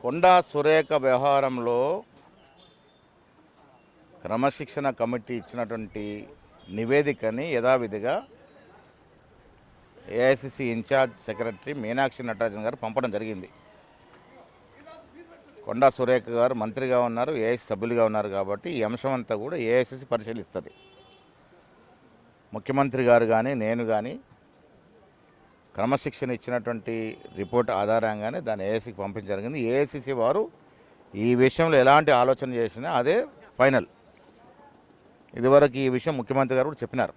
కొండా సురేఖ వ్యవహారంలో క్రమశిక్షణ కమిటీ ఇచ్చినటువంటి నివేదికని యథావిధిగా AICC incharge secretary Meenakshi Natarajan గారు పంపడం జరిగింది. కొండా సురేఖ గారు మంత్రిగా ఉన్నారు, ఏఐసిసి సభ్యులుగా ఉన్నారు కాబట్టి ఈ అంశం అంతా కూడా ఏఐసిసి పరిశీలిస్తుంది. ముఖ్యమంత్రి గారు కానీ నేను కానీ క్రమశిక్షణ ఇచ్చినటువంటి రిపోర్ట్ ఆధారంగానే దాన్ని ఏఐసిసికి పంపించడం జరిగింది. ఏఐసిసి వారు ఈ విషయంలో ఎలాంటి ఆలోచన చేసినా అదే ఫైనల్. ఇదివరకు ఈ విషయం ముఖ్యమంత్రి గారు కూడా చెప్పినారు.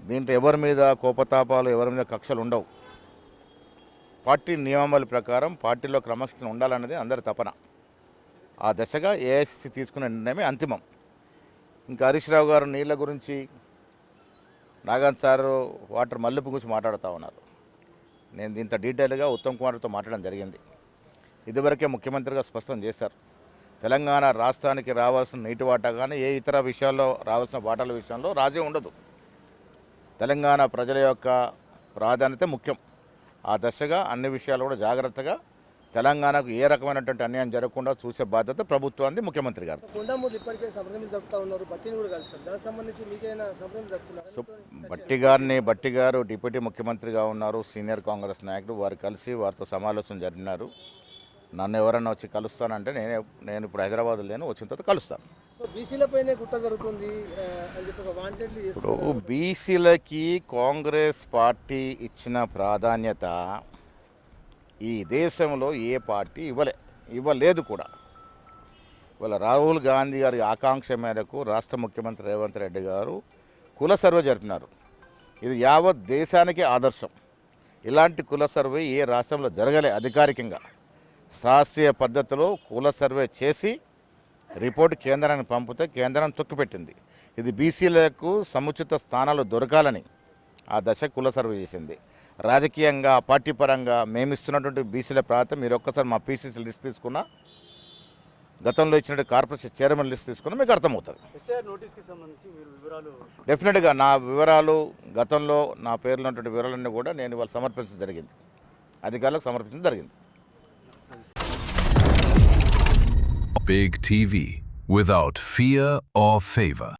దీంట్లో ఎవరి మీద కోపతాపాలు, ఎవరి మీద కక్షలు ఉండవు. పార్టీ నియమావళి ప్రకారం పార్టీలో క్రమశిక్షణ ఉండాలన్నది అందరి తపన. ఆ దశగా ఏఐసిసి తీసుకున్న నిర్ణయమే అంతిమం. ఇంకా హరీష్ రావు గారు నీళ్ల గురించి, నాగార్జున సార్ వాటర్ మల్లింపు గురించి మాట్లాడుతూ ఉన్నారు. నేను దీంతో డీటెయిల్గా ఉత్తమ్ కుమార్తో మాట్లాడడం జరిగింది. ఇదివరకే ముఖ్యమంత్రిగా స్పష్టం చేశారు, తెలంగాణ రాష్ట్రానికి రావాల్సిన నీటి వాటా కానీ ఏ ఇతర విషయాల్లో రావాల్సిన వాటాల విషయంలో రాజీ ఉండదు. తెలంగాణ ప్రజల యొక్క ప్రాధాన్యత ముఖ్యం. ఆ దశగా అన్ని విషయాలు కూడా జాగ్రత్తగా తెలంగాణకు ఏ రకమైనటువంటి అన్యాయం జరగకుండా చూసే బాధ్యత ప్రభుత్వాన్ని, ముఖ్యమంత్రి గారు. బట్టి గారు డిప్యూటీ ముఖ్యమంత్రిగా ఉన్నారు, సీనియర్ కాంగ్రెస్ నాయకుడు. వారు కలిసి వారితో సమాలోచన జరిగినారు. నన్ను ఎవరన్నా వచ్చి కలుస్తానంటే నేను ఇప్పుడు హైదరాబాద్ లేను, వచ్చిన తర్వాత కలుస్తాను. ఇప్పుడు బీసీలకి కాంగ్రెస్ పార్టీ ఇచ్చిన ప్రాధాన్యత ఈ దేశంలో ఏ పార్టీ ఇవ్వలేదు కూడా. ఇవాళ రాహుల్ గాంధీ గారి ఆకాంక్ష మేరకు రాష్ట్ర ముఖ్యమంత్రి రేవంత్ రెడ్డి గారు కుల సర్వే జరిపినారు. ఇది యావత్ దేశానికి ఆదర్శం. ఇలాంటి కుల సర్వే ఏ రాష్ట్రంలో జరగలే. అధికారికంగా శాస్త్రీయ పద్ధతిలో కుల సర్వే చేసి రిపోర్టు కేంద్రానికి పంపితే కేంద్రం తొక్కిపెట్టింది. ఇది బీసీలకు సముచిత స్థానాలు దొరకాలని ఆ దశ కుల సర్వే చేసింది. రాజకీయంగా, పార్టీ పరంగా మేము ఇస్తున్నటువంటి బీసీల ప్రాంతం మీరు ఒక్కసారి మా పీసీసీ లిస్ట్ తీసుకున్నా, గతంలో ఇచ్చినట్టు కార్పొరేషన్ చైర్మన్ లిస్ట్ తీసుకున్నా మీకు అర్థమవుతుంది. డెఫినెట్గా నా వివరాలు, గతంలో నా పేర్లు ఉన్నటువంటి వివరాలన్నీ కూడా నేను ఇవాళ సమర్పించడం జరిగింది, అధికారులకు సమర్పించడం జరిగింది. Big TV without fear or favor.